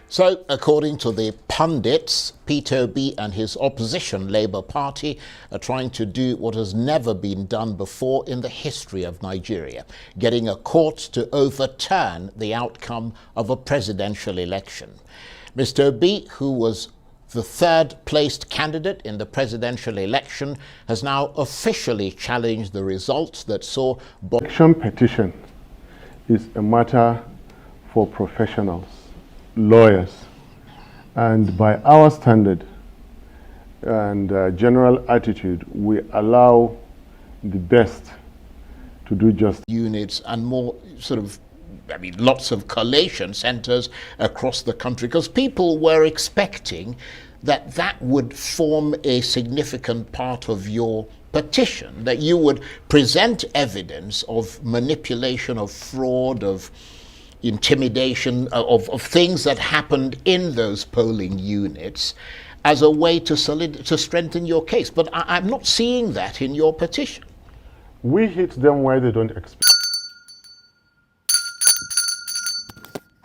So, according to the pundits, Peter Obi and his opposition Labour Party are trying to do what has never been done before in the history of Nigeria, getting a court to overturn the outcome of a presidential election. Mr. Obi, who was the third-placed candidate in the presidential election, has now officially challenged the results that saw... Election petition is a matter for professionals, lawyers, and by our standard and general attitude, we allow the best to do justice. Units and more lots of collation centers across the country, because people were expecting that would form a significant part of your petition, that you would present evidence of manipulation, of fraud, of intimidation, of things that happened in those polling units as a way to strengthen your case. But I'm not seeing that in your petition. We hit them where they don't expect.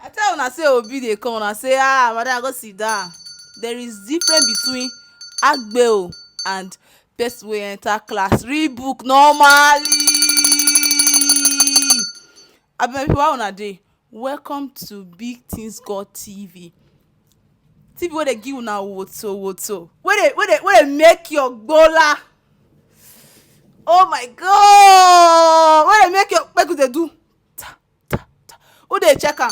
I tell when I say Obi they come and I say, madam, go sit down. There is difference between Agbeo and best way enter class. Read book normally. I be people on a day. Welcome to Big Things God TV. TV where they give you now woto. Where they make your gola. Oh my God! Where they make your what they do? Ta. Who they check am?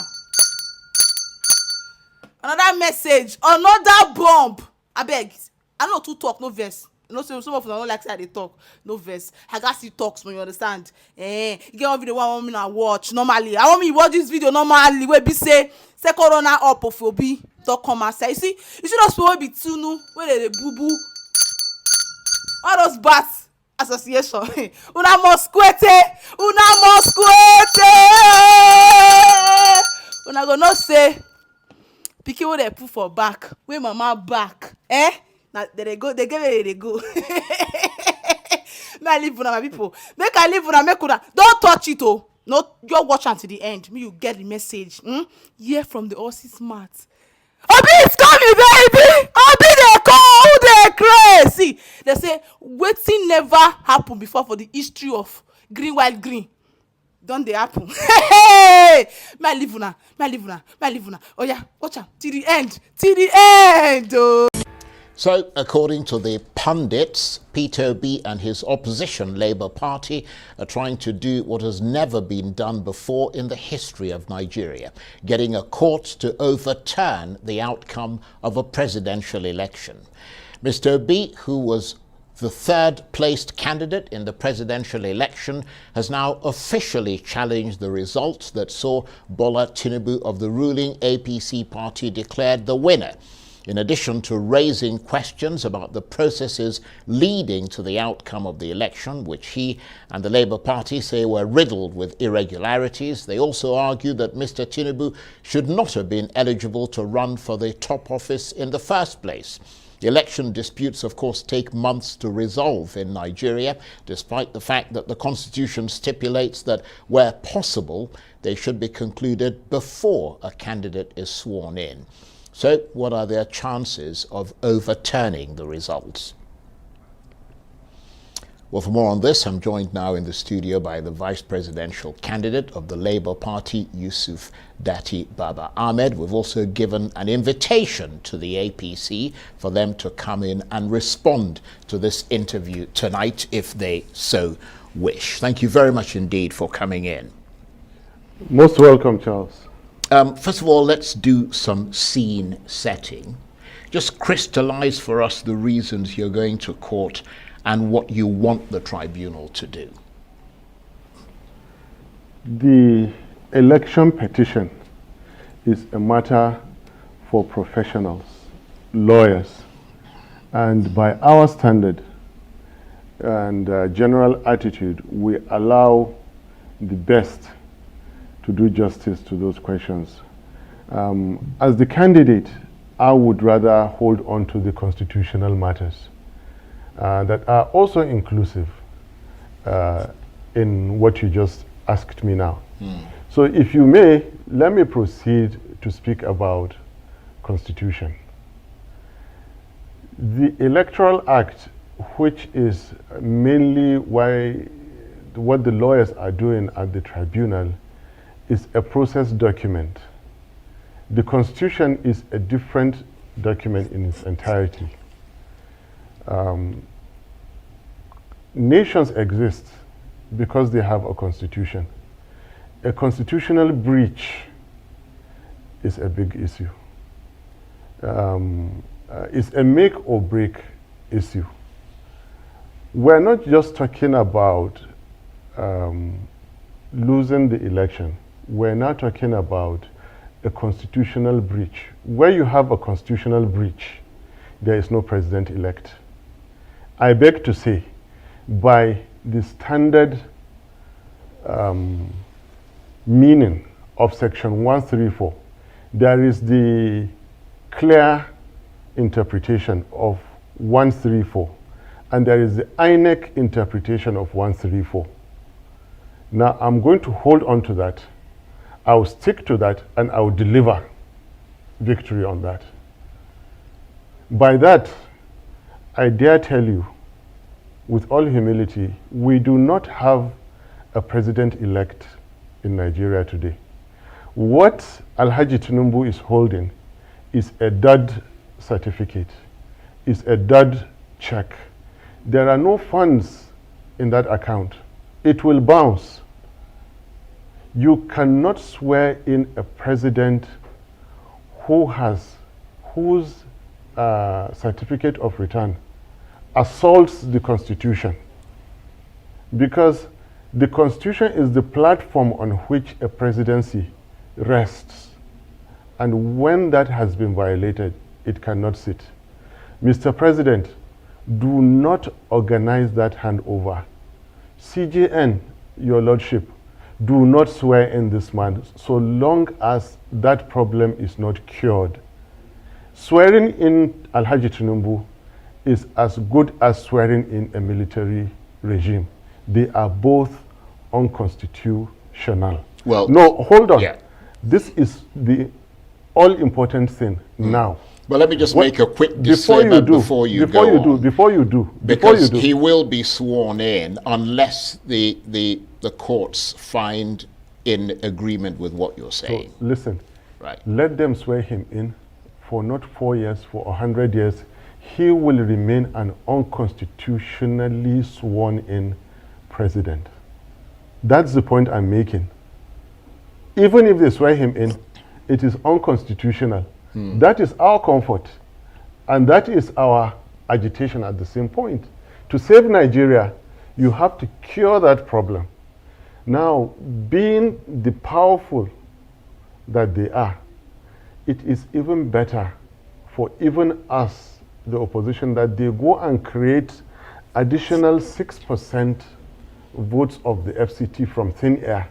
Another message, another bomb. I beg. I know to talk, no verse. You know, some of them don't like say they talk, no verse. I got see talks, when you understand. You get one video, one me now watch normally. I want me watch this video normally. Where be say corona up of Obi, don't come and say. You see not supposed to be too new. Where they boo boo. All those bats association. Una mosquete. Una go not say. Pikin what they put for back. Where mama back. Now they go. They give it. They go. May I live with my people. Make I live with them. Make una. Don't touch it. Oh, no. You watch until the end. Me you get the message. Hear from the horse's mouth. Obi is coming, baby. Obi they call. They crazy. They say waiting never happened before for the history of green white green. Don't they happen? Hey, may I live una. Oh yeah, watch out till the end. Oh. So, according to the pundits, Peter Obi and his opposition Labour Party are trying to do what has never been done before in the history of Nigeria, getting a court to overturn the outcome of a presidential election. Mr. Obi, who was the third-placed candidate in the presidential election, has now officially challenged the results that saw Bola Tinubu of the ruling APC party declared the winner, in addition to raising questions about the processes leading to the outcome of the election, which he and the Labour Party say were riddled with irregularities. They also argue that Mr. Tinubu should not have been eligible to run for the top office in the first place. Election disputes, of course, take months to resolve in Nigeria, despite the fact that the Constitution stipulates that, where possible, they should be concluded before a candidate is sworn in. So, what are their chances of overturning the results? Well, for more on this, I'm joined now in the studio by the vice presidential candidate of the Labour Party, Yusuf Datti Baba Ahmed. We've also given an invitation to the APC for them to come in and respond to this interview tonight, if they so wish. Thank you very much indeed for coming in. Most welcome, Charles. First of all, let's do some scene setting. Just crystallize for us the reasons you're going to court and what you want the tribunal to do. The election petition is a matter for professionals, lawyers, and by our standard and general attitude, we allow the best to do justice to those questions. As the candidate, I would rather hold on to the constitutional matters that are also inclusive in what you just asked me now. So if you may, let me proceed to speak about constitution. The Electoral Act, which is mainly what the lawyers are doing at the tribunal, is a process document. The constitution is a different document in its entirety. Nations exist because they have a constitution. A constitutional breach is a big issue. It's a make or break issue. We're not just talking about losing the election. We're now talking about a constitutional breach. Where you have a constitutional breach, there is no president-elect. I beg to say, by the standard meaning of Section 134, there is the clear interpretation of 134, and there is the INEC interpretation of 134. Now, I'm going to hold on to that. I'll stick to that, and I'll deliver victory on that. By that, I dare tell you, with all humility, we do not have a president-elect in Nigeria today. What Alhaji Tinubu is holding is a dud certificate, is a dud check. There are no funds in that account. It will bounce. You cannot swear in a president whose certificate of return assaults the Constitution, because the Constitution is the platform on which a presidency rests, and when that has been violated, it cannot sit. Mr. President, do not organize that handover. CJN, your lordship, do not swear in this man so long as that problem is not cured. Swearing in Alhaji Tinubu is as good as swearing in a military regime. They are both unconstitutional. Well, no, hold on. Yeah. This is the all-important thing now. But let me just make a quick disclaimer before you go. Before you do. Because he will be sworn in unless the courts find in agreement with what you're saying. So, listen, right. Let them swear him in for not 4 years, for 100 years. He will remain an unconstitutionally sworn in president. That's the point I'm making. Even if they swear him in, it is unconstitutional. That is our comfort, and that is our agitation at the same point. To save Nigeria, you have to cure that problem. Now, being the powerful that they are, it is even better for even us, the opposition, that they go and create additional 6% votes of the FCT from thin air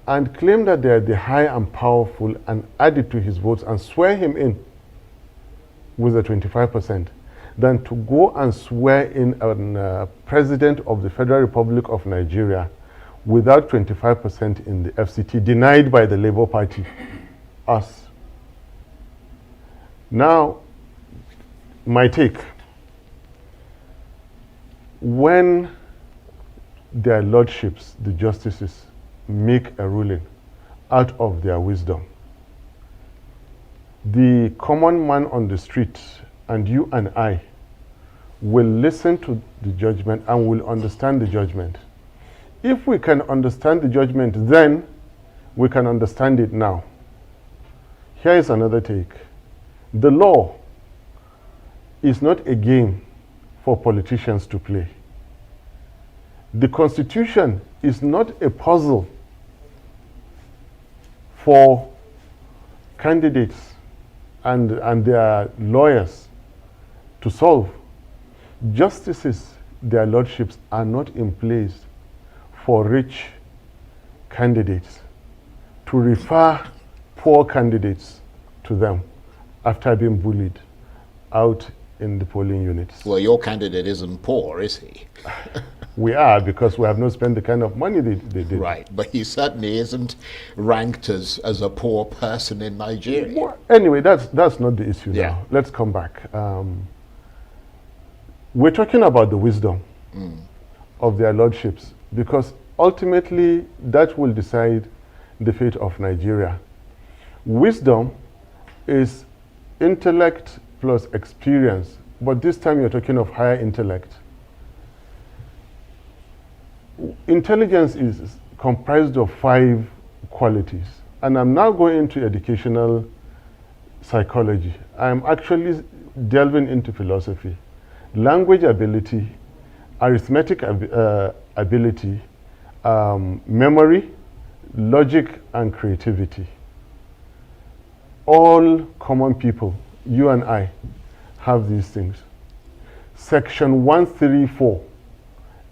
and claim that they are the high and powerful and add it to his votes and swear him in with the 25%, than to go and swear in a president of the Federal Republic of Nigeria without 25% in the FCT, denied by the Labour Party, us. Now, my take. When their lordships, the justices, make a ruling out of their wisdom, the common man on the street and you and I will listen to the judgment and will understand the judgment. If we can understand the judgment, then we can understand it now. Here is another take. The law is not a game for politicians to play. The Constitution is not a puzzle for candidates and their lawyers to solve. Justices, their lordships, are not in place for rich candidates to refer poor candidates to them after being bullied out in the polling units. Well, your candidate isn't poor, is he? We are, because we have not spent the kind of money they did. Right, but he certainly isn't ranked as a poor person in Nigeria. Well, anyway, that's not the issue Yeah. now. Let's come back. We're talking about the wisdom of their lordships, because ultimately that will decide the fate of Nigeria. Wisdom is intellect plus experience, but this time you're talking of higher intellect. Intelligence is comprised of 5 qualities, and I'm now going into educational psychology. I'm actually delving into philosophy, language ability, arithmetic ability, memory, logic, and creativity. All common people, you and I, have these things. Section 134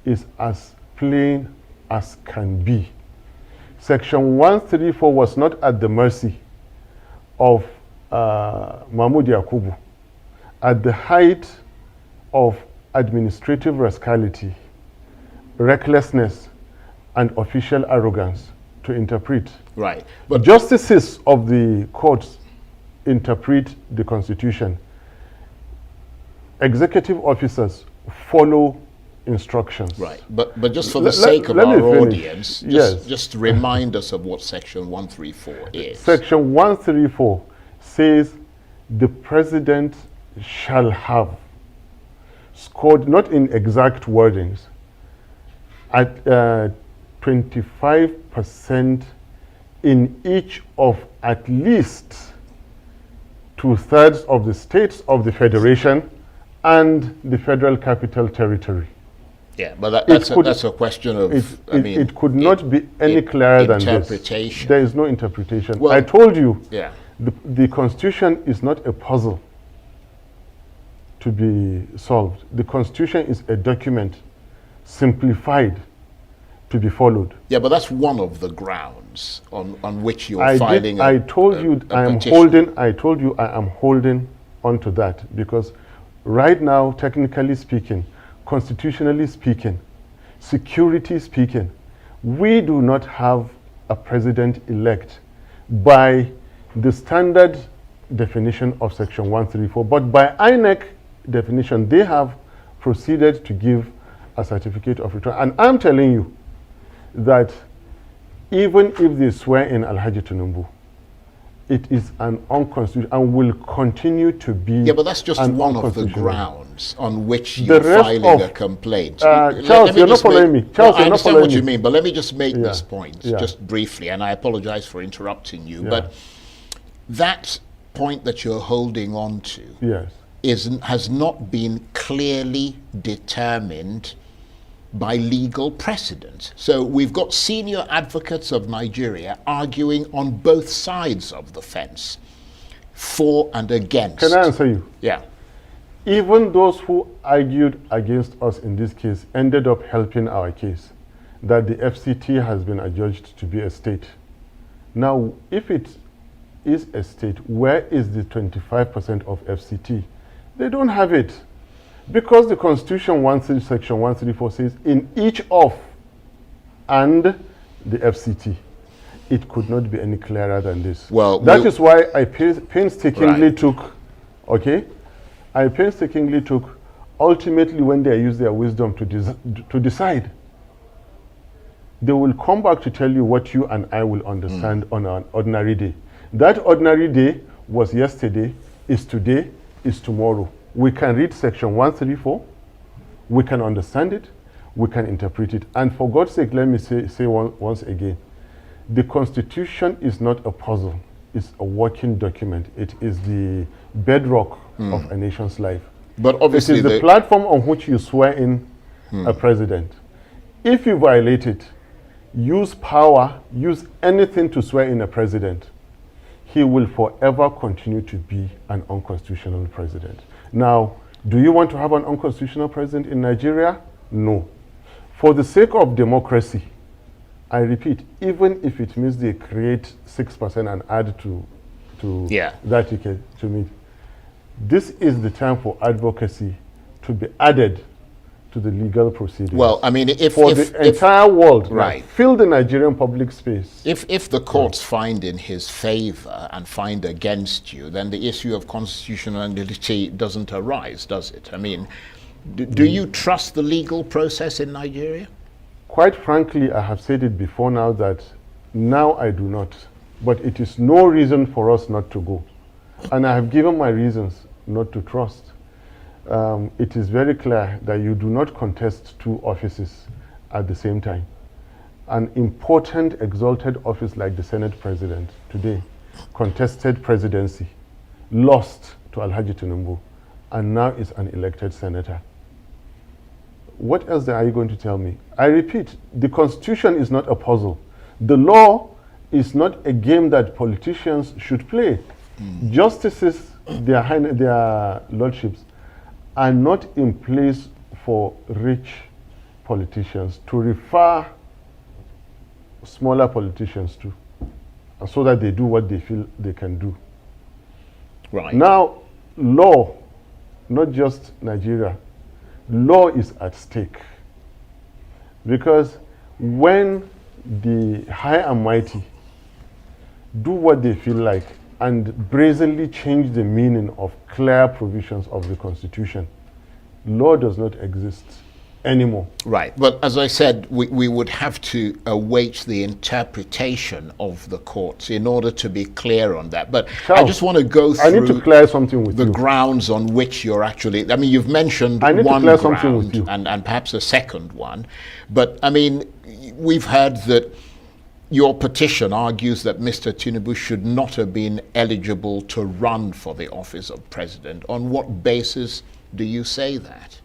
is as plain as can be. Section 134 was not at the mercy of Mahmoud Yakubu. At the height of administrative rascality, recklessness, and official arrogance to interpret. Right. But Justices of the courts interpret the Constitution. Executive officers follow instructions. right. But just for the sake of let me our finish. audience, Yes. just remind us of what Section 134 is. Section 134 says the president shall have scored, not in exact wordings, at 25% in each of at least 2/3 of the states of the federation and the federal capital territory. Yeah, but that's a question of, It could not be any clearer than this. interpretation. There is no interpretation. Well, I told you, Yeah. the Constitution is not a puzzle to be solved. The Constitution is a document simplified to be followed. Yeah, but that's one of the grounds on which you're filing I told you a I am petition. holding on to that, because right now, technically speaking, constitutionally speaking, security speaking, we do not have a president-elect by the standard definition of Section 134, but by INEC definition, they have proceeded to give a certificate of return. And I'm telling you that even if they swear in Alhaji Tinubu, it is an unconstitutional and will continue to be. Yeah, but that's just an one of the unconstitutional. grounds on which The you're rest filing a of- complaint. Charles, you're not following me. Charles, I you're not understand following what you me. mean, but let me just make Yeah. this point Yeah. just briefly, and I apologize for interrupting you. Yeah. But that point that you're holding on to Yes. has not been clearly determined by legal precedent. So we've got senior advocates of Nigeria arguing on both sides of the fence, for and against. Can I answer you? Yeah. Even those who argued against us in this case ended up helping our case, that the FCT has been adjudged to be a state. Now, if it is a state, where is the 25% of FCT? They don't have it. Because the Constitution Section 134 says in each of and the FCT. It could not be any clearer than this. Well, that is why I painstakingly Right. took, I painstakingly took, ultimately when they use their wisdom to decide. They will come back to tell you what you and I will understand on an ordinary day. That ordinary day was yesterday, is today, is tomorrow. We can read Section 134, we can understand it, we can interpret it. And for God's sake, let me say once again, the Constitution is not a puzzle, it's a working document. It is the bedrock of a nation's life. But obviously it is the platform on which you swear in a president. If you violate it, use power, use anything to swear in a president, he will forever continue to be an unconstitutional president. Now, do you want to have an unconstitutional president in Nigeria? No. For the sake of democracy, I repeat, even if it means they create 6% and add to Yeah. that ticket to me, This is the time for advocacy to be added to the legal proceedings. Well, I mean, if the entire world, right, fill the Nigerian public space. If the courts find in his favor and find against you, then the issue of constitutionality doesn't arise, does it? I mean, do you trust the legal process in Nigeria? Quite frankly, I have said it before now that now I do not. But it is no reason for us not to go. And I have given my reasons not to trust. It is very clear that you do not contest two offices at the same time. An important exalted office like the Senate President today, contested presidency, lost to Alhaji Tinubu, and now is an elected senator. What else are you going to tell me? I repeat, the Constitution is not a puzzle. The law is not a game that politicians should play. Justices, their lordships, are not in place for rich politicians to refer smaller politicians to, so that they do what they feel they can do. Right. Now, law, not just Nigeria, law is at stake. Because when the high and mighty do what they feel like and brazenly change the meaning of clear provisions of the Constitution, law does not exist anymore. Right, but as I said, we would have to await the interpretation of the courts in order to be clear on that. But Charles, I just want to go through I need to clear something with the you. grounds on which you're actually, I mean, you've mentioned I need one to clear something with ground you. and perhaps a second one. But I mean, we've heard that your petition argues that Mr. Tinubu should not have been eligible to run for the office of president. On what basis do you say that?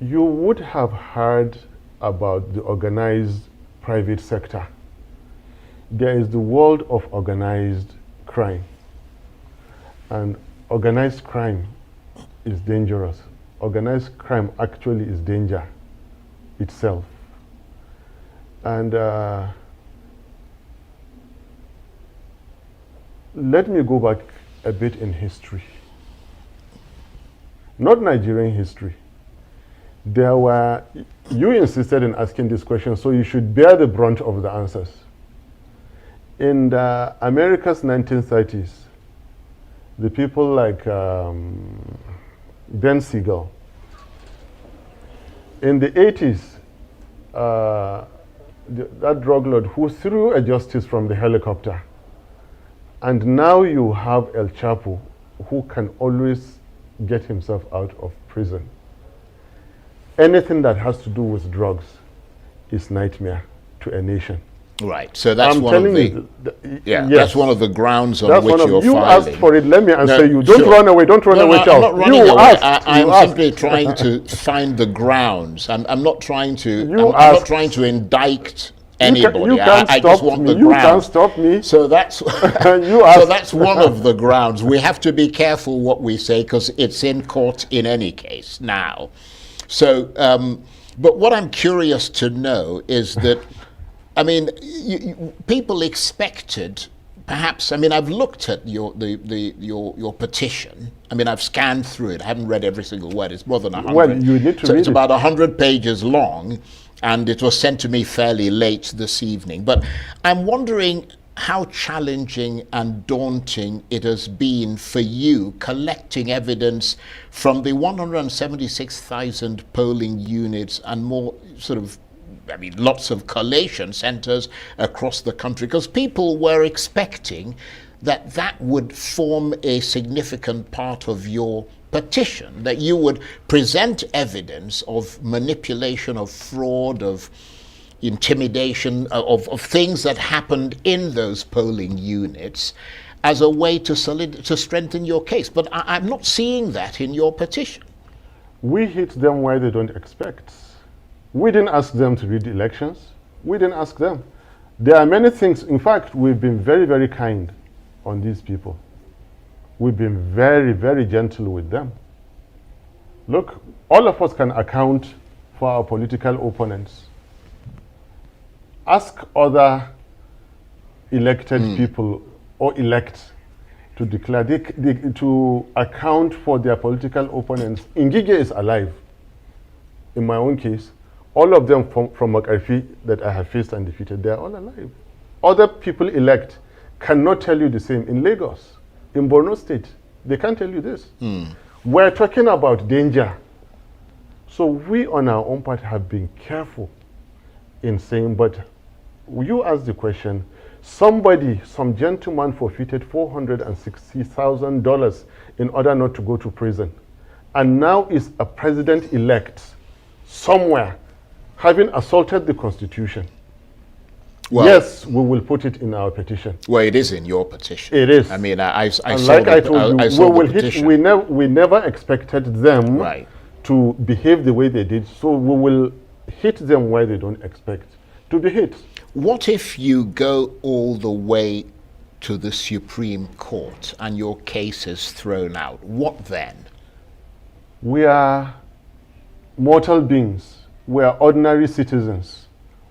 You would have heard about the organized private sector. There is the world of organized crime. And organized crime is dangerous. Organized crime actually is danger itself. And let me go back a bit in history. Not Nigerian history. You insisted in asking this question, so you should bear the brunt of the answers. In the America's 1930s, the people like Ben Siegel. In the 80s, that drug lord who threw a justice from the helicopter. And now you have El Chapo, who can always get himself out of prison. Anything that has to do with drugs is nightmare to a nation. Right, so that's I'm one of telling the, you, yes, yes. that's one of the grounds on That's which one of, you're you filing. asked for it, let me answer you. Don't sure. run away, don't run away, I'm Charles. not running You away. asked, I'm you asked. simply trying to find the grounds. I'm not trying to. I'm asked. not trying to indict anybody. You can't I stop just want me. the You grounds. can't stop me. So that's You so asked. that's one of the grounds. We have to be careful what we say because it's in court in any case now. So, but what I'm curious to know is that, I mean, people expected. Perhaps, I mean, I've looked at your petition. I mean, I've scanned through it. I haven't read every single word. It's more than 100. Well, you need to so read it's it. about 100 pages long, and it was sent to me fairly late this evening. But I'm wondering how challenging and daunting it has been for you collecting evidence from the 176,000 polling units and more sort of, I mean, lots of collation centers across the country, because people were expecting that that would form a significant part of your petition, that you would present evidence of manipulation, of fraud, of intimidation, of things that happened in those polling units as a way to strengthen your case. But I'm not seeing that in your petition. We hit them where they don't expect. We didn't ask them to read the elections. We didn't ask them. There are many things. In fact, we've been very, very kind on these people. We've been very, very gentle with them. Look, all of us can account for our political opponents. Ask other elected people or elect to declare, to account for their political opponents. Ngige is alive. In my own case, all of them from Makarfi that I have faced and defeated, they are all alive. Other people elect cannot tell you the same. In Lagos, in Borno State, they can't tell you this. We're talking about danger. So we on our own part have been careful in saying, but you asked the question, some gentleman forfeited $460,000 in order not to go to prison, and now is a president-elect somewhere having assaulted the Constitution. Well, yes, we will put it in our petition. Well, it is in your petition. It is. I mean, I saw like I told you, we never expected them to behave the way they did, so we will hit them where they don't expect to be hit. What if you go all the way to the Supreme Court and your case is thrown out? What then? We are mortal beings. We are ordinary citizens.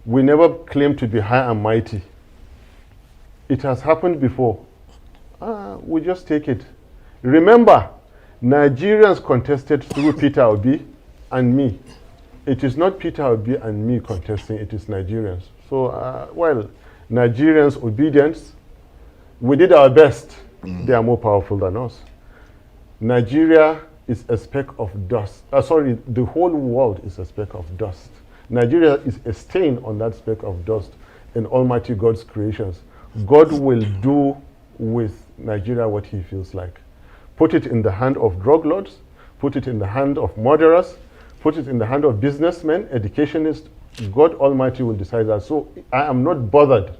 We never claim to be high and mighty. It has happened before. We just take it. Remember, Nigerians contested through Peter Obi and me. It is not Peter Obi and me contesting, it is Nigerians. So, well, Nigerians' obedience, we did our best. They are more powerful than us. Nigeria is a speck of dust. The whole world is a speck of dust. Nigeria is a stain on that speck of dust in Almighty God's creations. God will do with Nigeria what he feels like. Put it in the hand of drug lords, put it in the hand of murderers, put it in the hand of businessmen, educationists. God Almighty will decide that. So I am not bothered.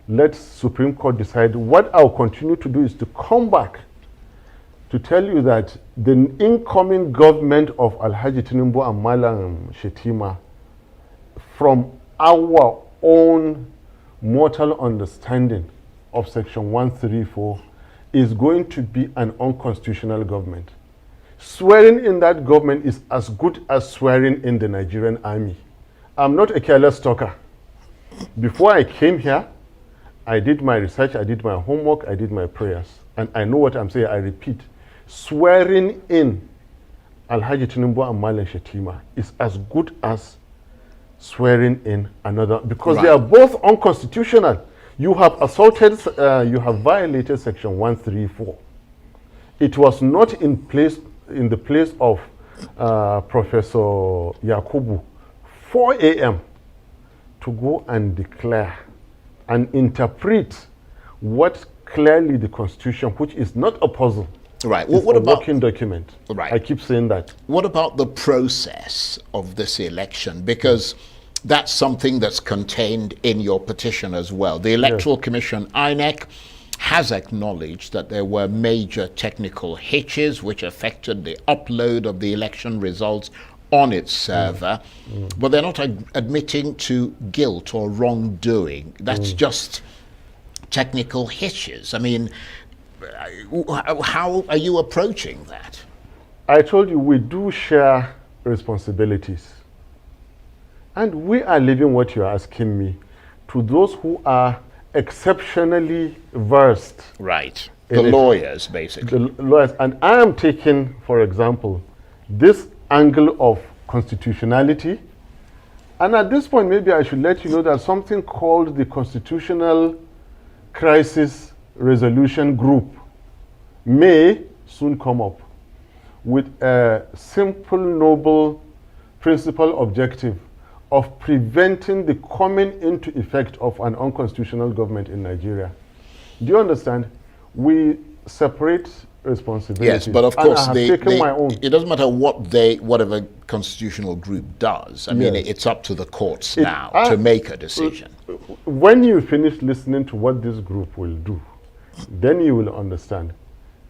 Let Supreme Court decide. What I'll continue to do is to come back to tell you that the incoming government of Alhaji Tinubu and Malam Shetima, from our own mortal understanding of Section 134, is going to be an unconstitutional government. Swearing in that government is as good as swearing in the Nigerian army. I'm not a careless talker. Before I came here, I did my research, I did my homework, I did my prayers. And I know what I'm saying, I repeat. Swearing in Alhaji Tinubu and Malam Shetima is as good as swearing in another, because they are both unconstitutional. You have assaulted, you have violated Section 134. It was not in the place of Professor Yakubu, 4 a.m. to go and declare and interpret what clearly the Constitution, which is not a puzzle, right. Well, what a about working document? Right. I keep saying that. What about the process of this election? Because that's something that's contained in your petition as well. The Electoral Commission, INEC, has acknowledged that there were major technical hitches which affected the upload of the election results on its server, but they're not admitting to guilt or wrongdoing. That's just technical hitches. I mean, how are you approaching that? I told you we do share responsibilities. And we are leaving what you're asking me to those who are exceptionally versed. Right. The lawyers, basically. The lawyers. And I am taking, for example, this angle of constitutionality. And at this point, maybe I should let you know that something called the Constitutional Crisis Resolution Group may soon come up with a simple, noble, principal objective of preventing the coming into effect of an unconstitutional government in Nigeria. Do you understand? We separate responsibilities. Yes, but of course, it doesn't matter whatever constitutional group does. I mean, it's up to the courts now to make a decision. When you finish listening to what this group will do, then you will understand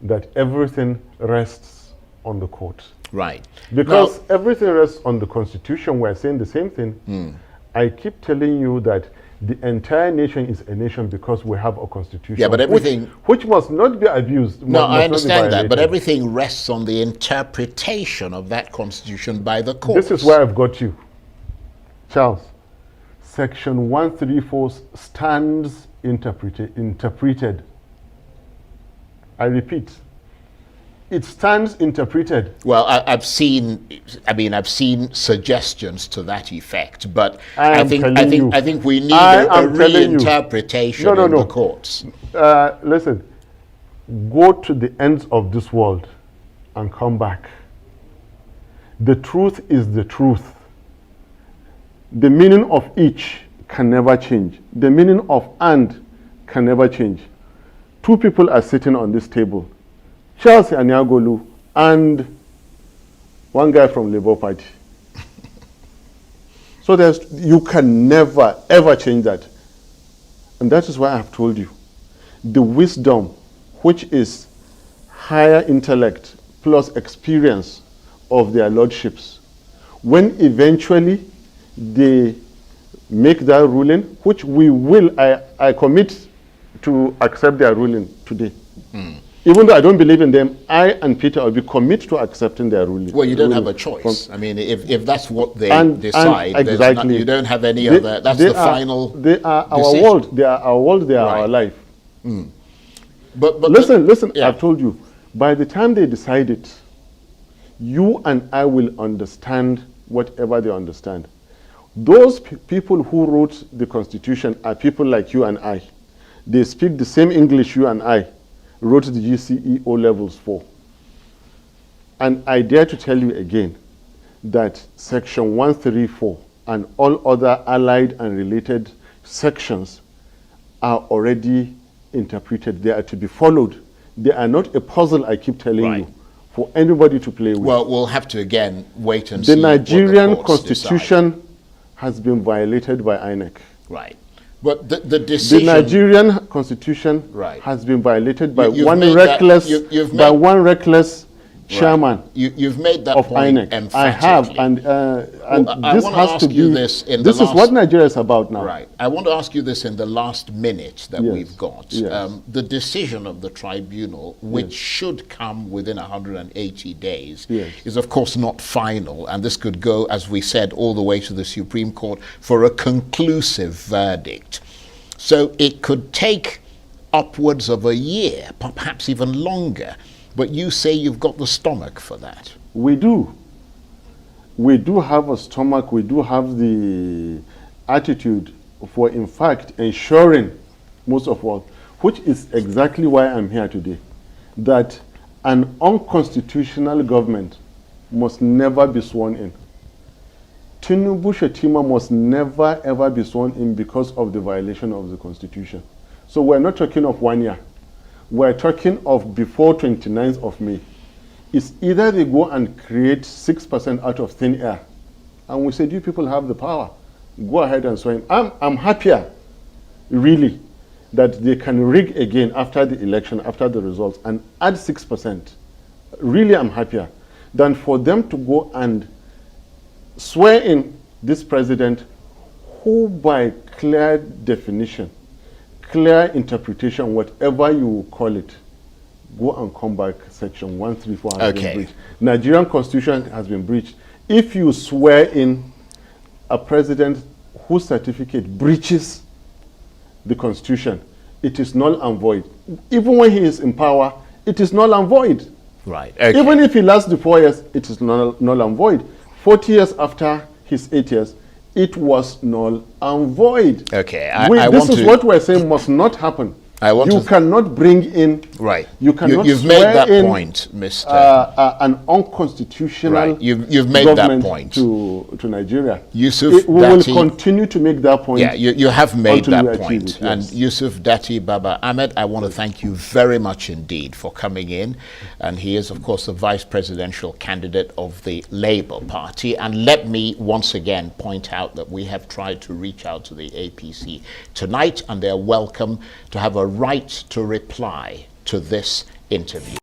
that everything rests on the courts. Right. Because everything rests on the Constitution. We're saying the same thing. I keep telling you that the entire nation is a nation because we have a constitution. Yeah, but everything... Which must not be abused. No, I understand that, but everything rests on the interpretation of that constitution by the courts. This is where I've got you. Charles, Section 134 stands interpreted. I repeat, it stands interpreted. Well, I've seen suggestions to that effect, but I think we need a reinterpretation in the courts. Listen, go to the ends of this world and come back. The truth is the truth. The meaning of each can never change. The meaning of and can never change. Two people are sitting on this table, Charles Anyagolu and one guy from Labour Party. So you can never, ever change that. And that is why I have told you, the wisdom, which is higher intellect plus experience of their lordships, when eventually they make that ruling, which we will, I commit to accept their ruling today. Even though I don't believe in them, I and Peter Obi commit to accepting their ruling. Well, you don't have a choice. I mean, if that's what they decide, and exactly, you don't have any other. That's the final. They are our decision. world. They are our world. They are our life. But listen. Yeah. I've told you. By the time they decide it, you and I will understand whatever they understand. Those people who wrote the Constitution are people like you and I. They speak the same English you and I wrote the GCE O levels for. And I dare to tell you again that Section 134 and all other allied and related sections are already interpreted. They are to be followed. They are not a puzzle, I keep telling you, for anybody to play with. Well, we'll have to again wait and see. The Nigerian what the courts Constitution decide. has been violated by INEC. Right. But the decision... The Nigerian Constitution has been violated by one reckless chairman you've made that of point INEC. emphatically. I have, and this has to be... This is what Nigeria is about now. Right. I want to ask you this in the last minute that we've got. Yes. The decision of the tribunal, which should come within 180 days, is of course not final, and this could go, as we said, all the way to the Supreme Court for a conclusive verdict. So it could take upwards of a year, perhaps even longer. But you say you've got the stomach for that. We do. We do have a stomach. We do have the attitude for, in fact, ensuring, most of all, which is exactly why I'm here today, that an unconstitutional government must never be sworn in. Tinubu Shetima must never, ever be sworn in because of the violation of the Constitution. So we're not talking of 1 year. We're talking of before 29th of May. It's either they go and create 6% out of thin air, and we said, you people have the power. Go ahead and swear in. I'm happier, really, that they can rig again after the election, after the results, and add 6%. Really, I'm happier than for them to go and swear in this president who, by clear definition, clear interpretation, whatever you call it, go and come back, Section 134 has been breached. Nigerian Constitution has been breached. If you swear in a president whose certificate breaches the Constitution, it is null and void. Even when he is in power, it is null and void. Right. Okay. Even if he lasts the 4 years, it is null and void. 40 years after his 8 years, it was null and void. Okay, this is what we're saying must not happen. You cannot bring in... Right. You cannot You've made that point, Mr. An unconstitutional You've made that point. To Nigeria. Yusuf we will continue to make that point. Yeah, you have made that point. It, yes. And Yusuf Dati Baba Ahmed, I want to thank you very much indeed for coming in. And he is, of course, the vice presidential candidate of the Labour Party. And let me once again point out that we have tried to reach out to the APC tonight, and they're welcome to have a right to reply to this interview.